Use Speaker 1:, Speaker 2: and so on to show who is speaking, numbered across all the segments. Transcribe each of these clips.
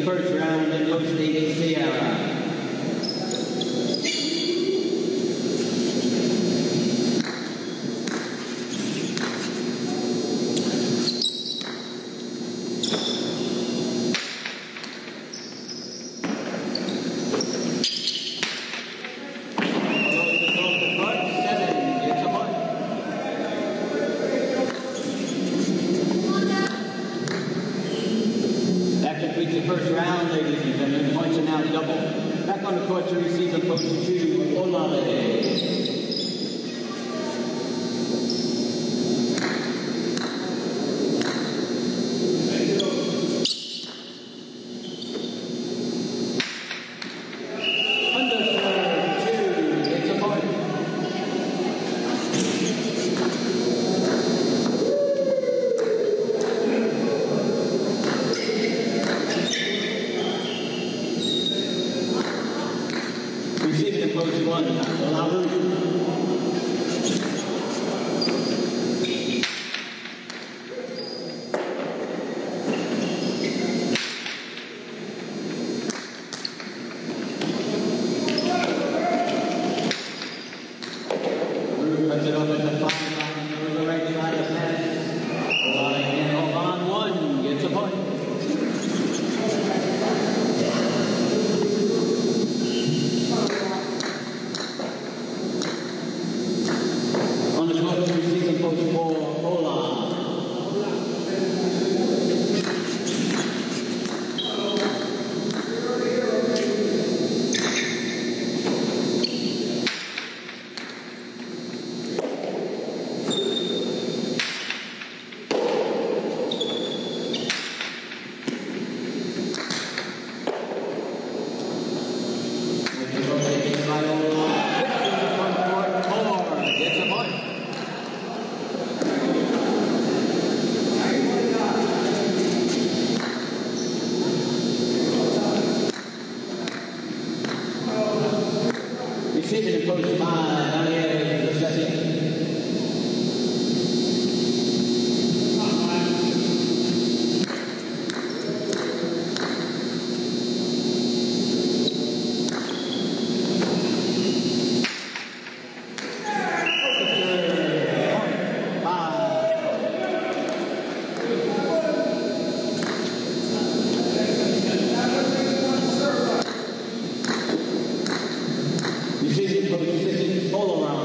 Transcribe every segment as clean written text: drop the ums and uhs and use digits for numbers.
Speaker 1: first round in Coach David Sierra. First round, ladies and gentlemen, points are now double. Back on the court to receive the coach to Olave. Receiving the post one, Olavu. Cuts it over to 5 on the right side of pass. Olave can hold on one, gets a point. On the court, receiving post for Ola. Receiving the post 5 on the edge of the second. Receiving for the position all around.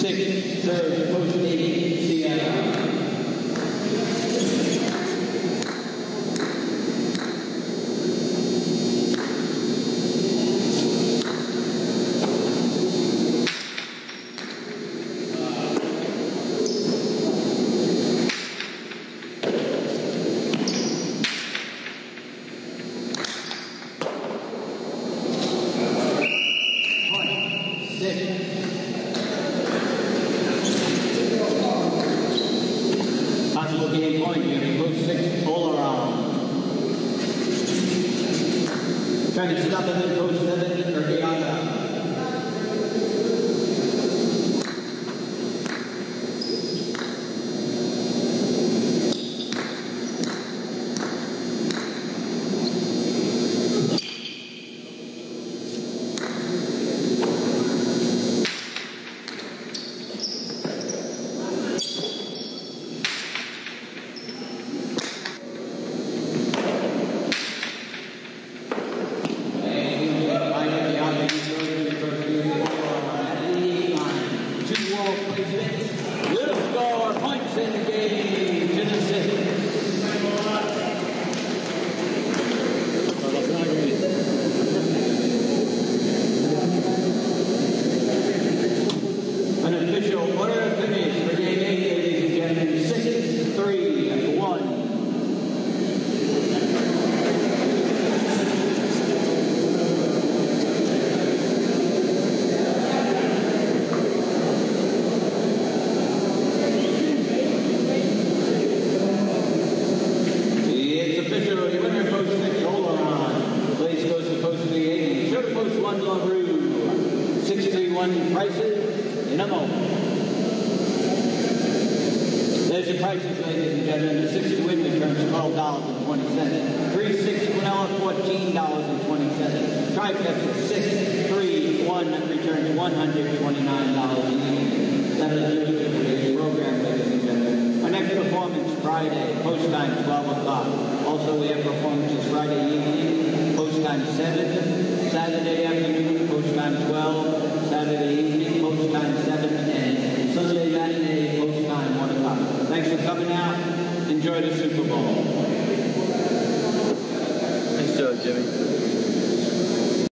Speaker 1: Second, third, post 80, Seattle. Possible game point, you can post 6 all around. Trying to stop him in post 7 for Guyana. Little score, points in the game to the 6. An official order of finish for game 8, ladies and gentlemen, 6-3-1. Prices in a moment. There's your prices, ladies and gentlemen. The 60 win returns $12.20. 3-6 Quinella, $14.20. Trifecta 6-3-1 returns $129. That is today's program, ladies and gentlemen. Our next performance Friday, post time 12 o'clock. Also, we have performances Friday evening, post time 7, Saturday afternoon, post time 12, Saturday evening, post time 7, and Sunday matinee, post time 1 o'clock. Thanks for coming out. Enjoy the Super Bowl.
Speaker 2: Thanks, Jimmy.